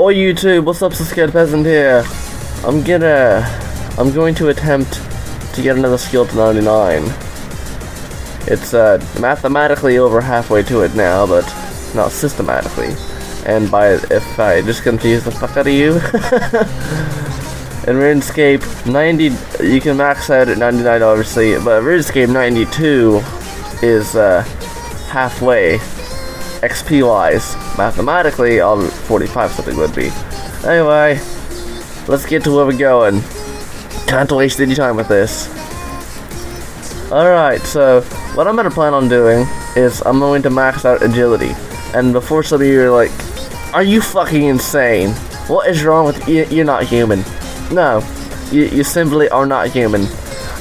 Oi YouTube, what's up, Scared-Kun here. I'm going to attempt to get another skill to 99. It's mathematically over halfway to it now, but not systematically. And if I just confuse the fuck out of you. In RuneScape, 90, you can max out at 99 obviously, but RuneScape 92 is halfway. XP wise, mathematically, all 45 something would be. Anyway, let's get to where we're going. Can't waste any time with this. Alright, so what I'm gonna plan on doing is I'm going to max out agility. And before some of you are like, are you fucking insane? What is wrong with you? You're not human. No, you simply are not human.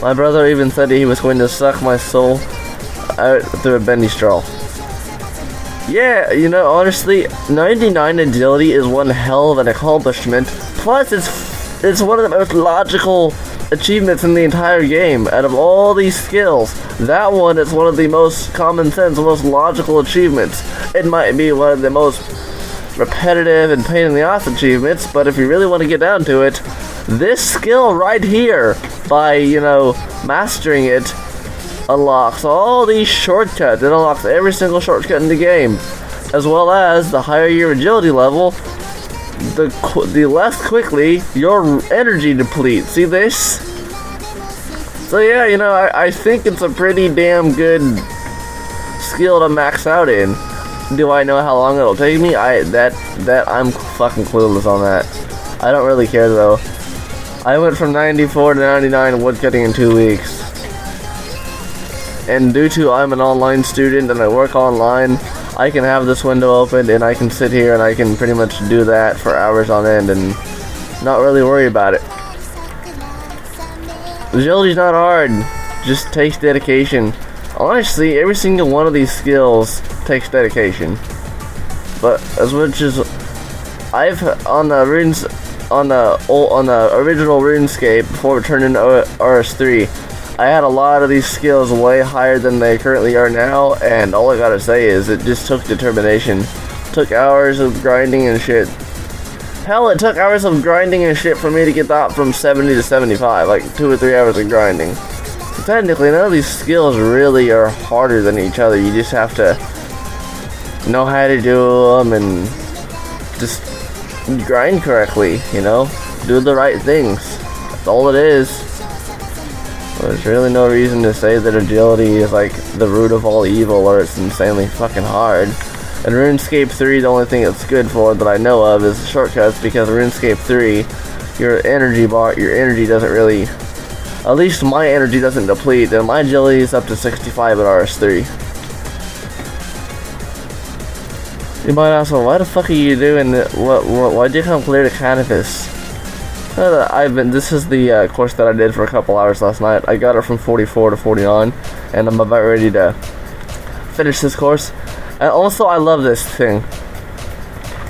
My brother even said he was going to suck my soul out through a bendy straw. Yeah, you know, honestly, 99 agility is one hell of an accomplishment. Plus, it's one of the most logical achievements in the entire game. Out of all these skills, that one is one of the most common sense, most logical achievements. It might be one of the most repetitive and pain in the ass achievements, but if you really want to get down to it, this skill right here, by, you know, mastering it, unlocks all these shortcuts. It unlocks every single shortcut in the game, as well as the higher your agility level, the less quickly your energy depletes. See this? So yeah, you know, I think it's a pretty damn good skill to max out in. Do I know how long it'll take me? I'm fucking clueless on that. I don't really care though. I went from 94 to 99 woodcutting in 2 weeks. And due to I'm an online student and I work online, I can have this window open and I can sit here and I can pretty much do that for hours on end and not really worry about it. Agility's not hard, just takes dedication. Honestly, every single one of these skills takes dedication. But as much as I've on the original RuneScape before turning into RS3, I had a lot of these skills way higher than they currently are now, and all I gotta say is it just took determination. Took hours of grinding and shit. Hell, it took hours of grinding and shit for me to get that from 70 to 75, like 2 or 3 hours of grinding. So technically, none of these skills really are harder than each other. You just have to know how to do them and just grind correctly, you know? Do the right things. That's all it is. There's really no reason to say that agility is like the root of all evil or it's insanely fucking hard. And RuneScape 3, the only thing it's good for that I know of is shortcuts, because RuneScape 3, your energy doesn't really, at least my energy doesn't deplete, and my agility is up to 65 at RS3. You might ask, well, why the fuck are you doing that? Why'd you come clear to Canvas? This is the course that I did for a couple hours last night. I got it from 44 to 49, and I'm about ready to finish this course. And also, I love this thing.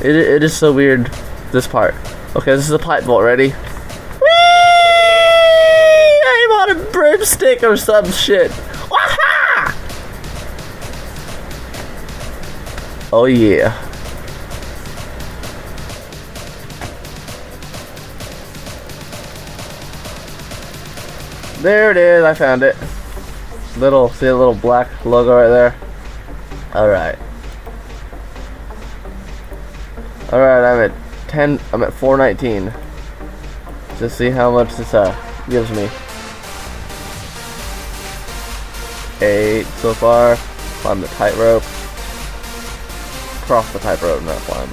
It is so weird, this part. Okay, this is a pipe vault, ready? Whee! I'm on a broomstick or some shit. Waha! Oh yeah. There it is, I found it. See a little black logo right there? Alright. Alright, I'm at 419. Just see how much this gives me. 8 so far. Climb the tightrope. Cross the tightrope, not climb.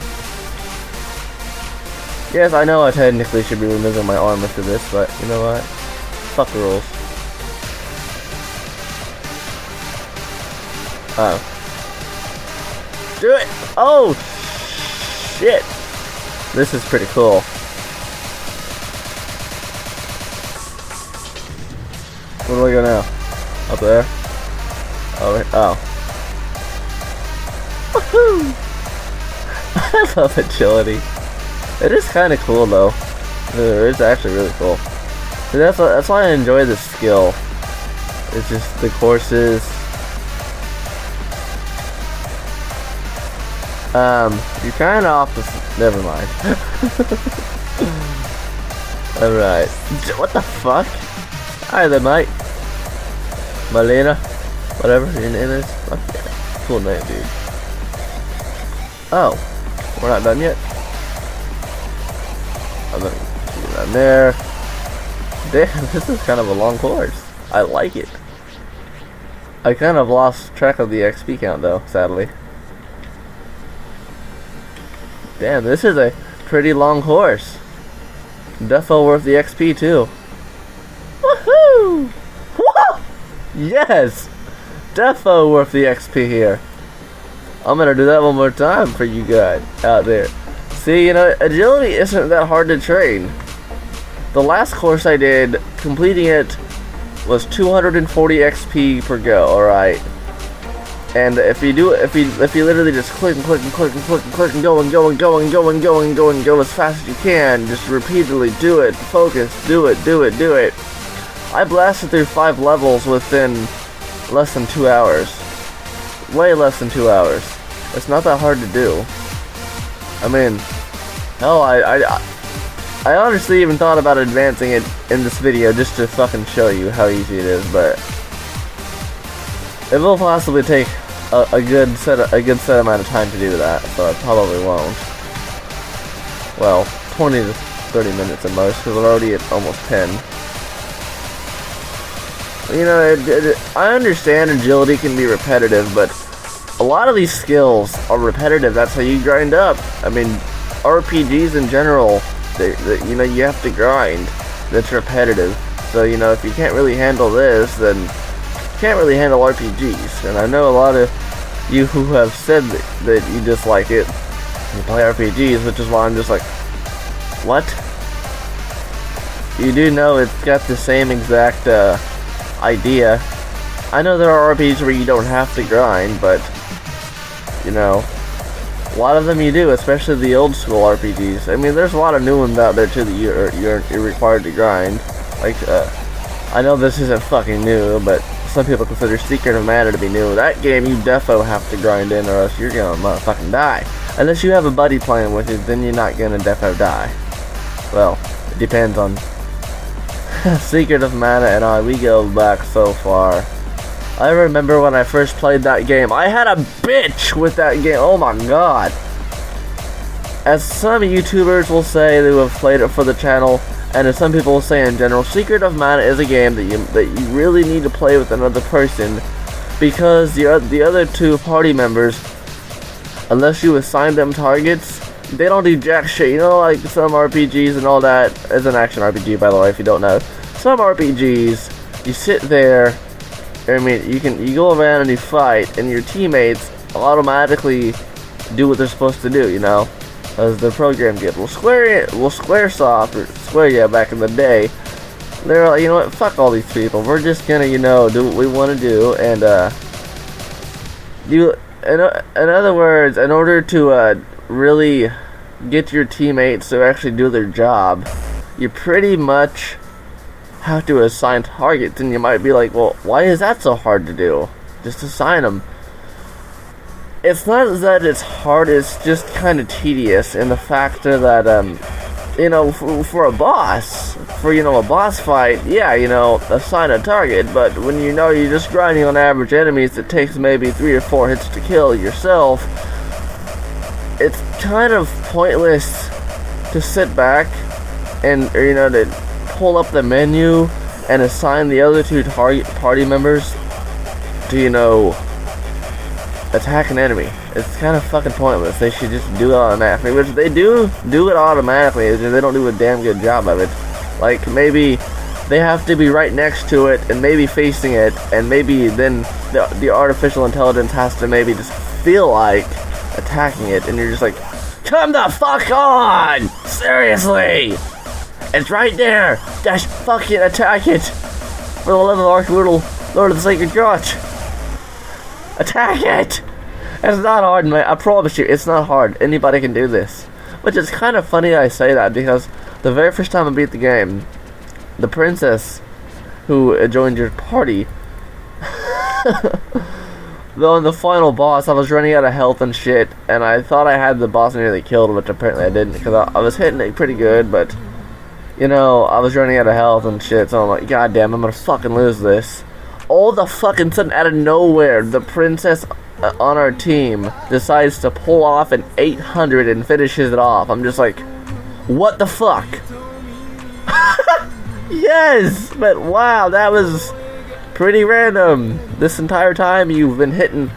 Yes, I know I technically should be removing my armor for this, but you know what? Fuck the rules. Oh. Do it! Oh! Shit! This is pretty cool. Where do I go now? Up there? Oh, wait. Oh. Woohoo! I love agility. It is kind of cool though. It's actually really cool. That's why I enjoy this skill. It's just the courses. You're kinda off the... Never mind. Alright. What the fuck? Hi there, mate. Malena. Whatever your name is. Fuck yeah. Cool name, dude. Oh. We're not done yet? I'm gonna keep it down there. Damn, this is kind of a long course. I like it. I kind of lost track of the XP count though, sadly. Damn, this is a pretty long course. Defo worth the XP too. Woohoo! Woo! Yes! Defo worth the XP here. I'm gonna do that one more time for you guys out there. See, you know, agility isn't that hard to train. The last course I did, completing it was 240 XP per go, alright? And if you do, if you literally just click and click and click and click and click and go and go and go and go and go and go and go as fast as you can, just repeatedly do it, focus, do it, do it, do it. I blasted through 5 levels within less than 2 hours. Way less than 2 hours. It's not that hard to do. I mean, hell, I honestly even thought about advancing it in this video just to fucking show you how easy it is, but it will possibly take a good set amount of time to do that, so I probably won't. Well, 20 to 30 minutes at most, because we're already at almost 10. You know, I understand agility can be repetitive, but a lot of these skills are repetitive. That's how you grind up. I mean, RPGs in general, you know, you have to grind. That's repetitive. So, you know, if you can't really handle this, then you can't really handle RPGs. And I know a lot of you who have said that you dislike it, you play RPGs, which is why I'm just like, what? You do know it's got the same exact idea. I know there are RPGs where you don't have to grind, but you know, a lot of them you do, especially the old school RPGs. I mean, there's a lot of new ones out there too that you're required to grind. Like, I know this isn't fucking new, but some people consider Secret of Mana to be new. That game you defo have to grind in, or else you're gonna motherfucking die. Unless you have a buddy playing with you, then you're not gonna defo die. Well, it depends on Secret of Mana and I. We go back so far. I remember when I first played that game, I had a bitch with that game. Oh my god. As some YouTubers will say who have played it for the channel, and as some people will say in general, Secret of Mana is a game that you really need to play with another person, because the other two party members, unless you assign them targets, they don't do jack shit. You know, like some RPGs and all that. It's an action RPG, by the way, if you don't know. Some RPGs, you sit there. I mean, you go around and you fight, and your teammates automatically do what they're supposed to do, you know, as the program did. Well, Squaresoft, or Square, yeah, back in the day, they're like, you know what, fuck all these people. We're just gonna, you know, do what we want to do, and in other words, in order to really get your teammates to actually do their job, you pretty much have to assign targets. And you might be like, well, why is that so hard to do? Just assign them. It's not that it's hard, it's just kind of tedious in the factor that, you know, for a boss, you know, a boss fight, yeah, you know, assign a target, but when you know you're just grinding on average enemies, it takes maybe 3 or 4 hits to kill yourself, it's kind of pointless to sit back and, you know, to pull up the menu and assign the other two party members to, you know, attack an enemy. It's kind of fucking pointless. They should just do it automatically, which they do it automatically. They don't do a damn good job of it. Like, maybe they have to be right next to it and maybe facing it, and maybe then the artificial intelligence has to maybe just feel like attacking it, and you're just like, come the fuck on! Seriously! It's right there! Just fucking attack it! For the love of our little Lord of the Sacred Crotch! Attack it! It's not hard, man. I promise you, it's not hard. Anybody can do this. Which is kind of funny I say that, because the very first time I beat the game, the princess who joined your party Though in the final boss, I was running out of health and shit, and I thought I had the boss nearly killed, which apparently I didn't, because I was hitting it pretty good, but, you know, I was running out of health and shit, so I'm like, god damn, I'm gonna fucking lose this. All the fucking sudden, out of nowhere, the princess on our team decides to pull off an 800 and finishes it off. I'm just like, what the fuck? Yes, but wow, that was pretty random. This entire time you've been hitting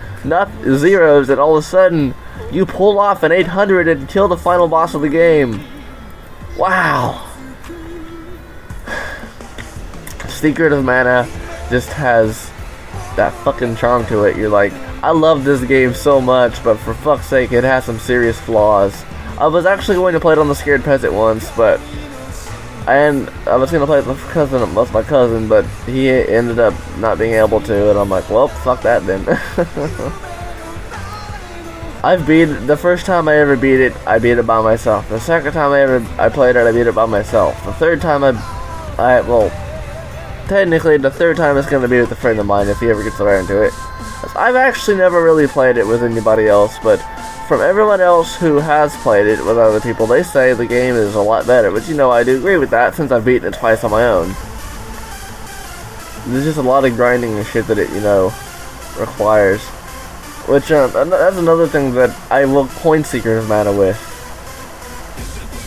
zeros, and all of a sudden you pull off an 800 and kill the final boss of the game. Wow. Secret of Mana just has that fucking charm to it. You're like, I love this game so much, but for fuck's sake, it has some serious flaws. I was actually going to play it on the Scared Peasant once, but I was going to play it with my cousin, but he ended up not being able to, and I'm like, well, fuck that then. The first time I ever beat it, I beat it by myself. The second time I played it, I beat it by myself. The third time well, technically the third time it's going to be with a friend of mine if he ever gets around to it. I've actually never really played it with anybody else, but from everyone else who has played it with other people, they say the game is a lot better, but you know, I do agree with that since I've beaten it twice on my own. There's just a lot of grinding and shit that it, you know, requires. Which, that's another thing that I will point Secret of Mana with.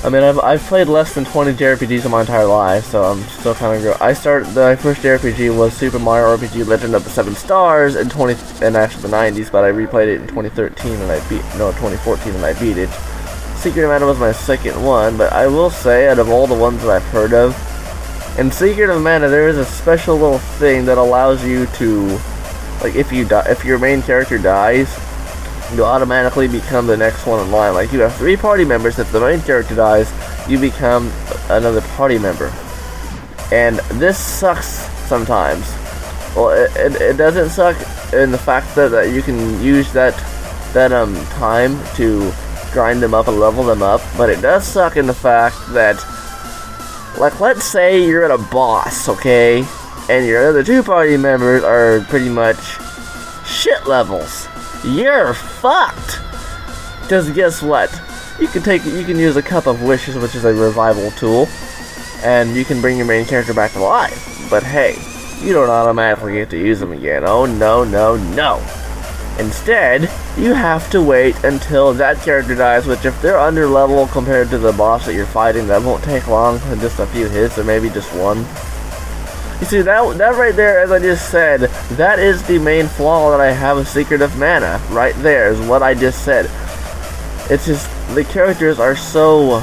I mean, I've played less than 20 JRPGs in my entire life, so I'm still kind of my first JRPG was Super Mario RPG Legend of the Seven Stars in actually the 90s, but I replayed it in 2014 and 2014 and I beat it. Secret of Mana was my second one, but I will say, out of all the ones that I've heard of, in Secret of Mana there is a special little thing that allows you to, like, if your main character dies, you automatically become the next one in line. Like, you have 3 party members. If the main character dies, you become another party member. And this sucks sometimes. Well, it doesn't suck in the fact that you can use that time to grind them up and level them up, but it does suck in the fact that, like, let's say you're at a boss, okay, and your other 2 party members are pretty much shit levels. You're fucked! Because guess what? You can use a Cup of Wishes, which is a revival tool, and you can bring your main character back to life. But hey, you don't automatically get to use them again. Oh no, no, no! Instead, you have to wait until that character dies, which if they're under level compared to the boss that you're fighting, that won't take long, just a few hits, or maybe just one. You see, that right there, as I just said, that is the main flaw that I have with Secret of Mana. Right there is what I just said. It's just, the characters are so...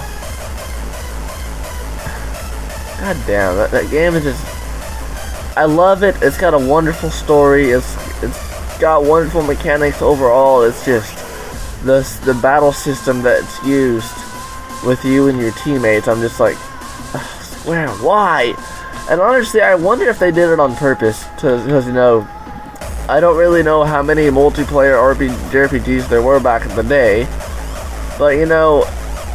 God damn, that game is just... I love it. It's got a wonderful story. It's got wonderful mechanics overall. It's just the battle system that's used with you and your teammates. I'm just like, where? Why? And honestly, I wonder if they did it on purpose, because, you know, I don't really know how many multiplayer JRPGs there were back in the day, but, you know,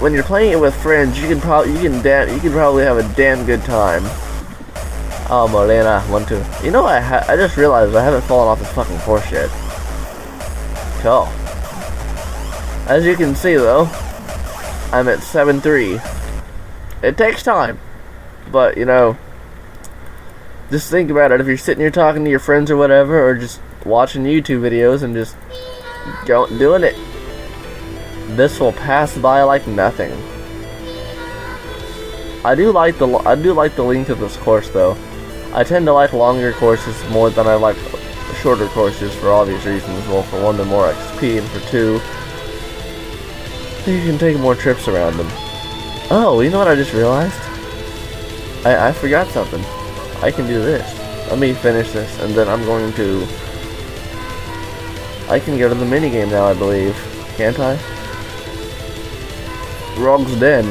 when you're playing it with friends, you can probably have a damn good time. Oh, Molina, 1-2. You know, I just realized I haven't fallen off this fucking course yet. Cool. As you can see, though, I'm at 7-3. It takes time, but, you know, just think about it. If you're sitting here talking to your friends or whatever, or just watching YouTube videos and just doing it, this will pass by like nothing. I do like the length of this course, though. I tend to like longer courses more than I like shorter courses for obvious reasons. Well, for one, they're more XP, and for two, you can take more trips around them. Oh, you know what I just realized? I forgot something. I can do this. Let me finish this, and then I'm going to... I can go to the minigame now, I believe. Can't I? Rogue's Den.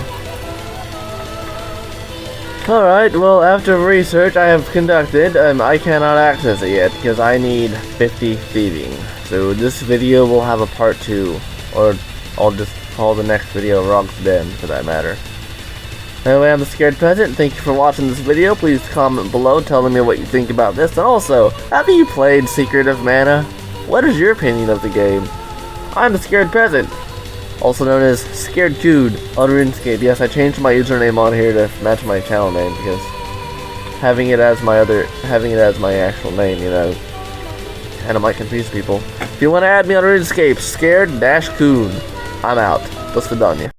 Alright, well, after research I have conducted, I cannot access it yet, because I need 50 thieving. So this video will have a part 2, or I'll just call the next video Rogue's Den, for that matter. Anyway, I'm the Scared Peasant. Thank you for watching this video. Please comment below telling me what you think about this. And also, have you played Secret of Mana? What is your opinion of the game? I'm the Scared Peasant, also known as Scared-Kun on RuneScape. Yes, I changed my username on here to match my channel name because having it as my actual name, you know, kind of might confuse people. If you want to add me on RuneScape, Scared-Kun. I'm out. До свидания.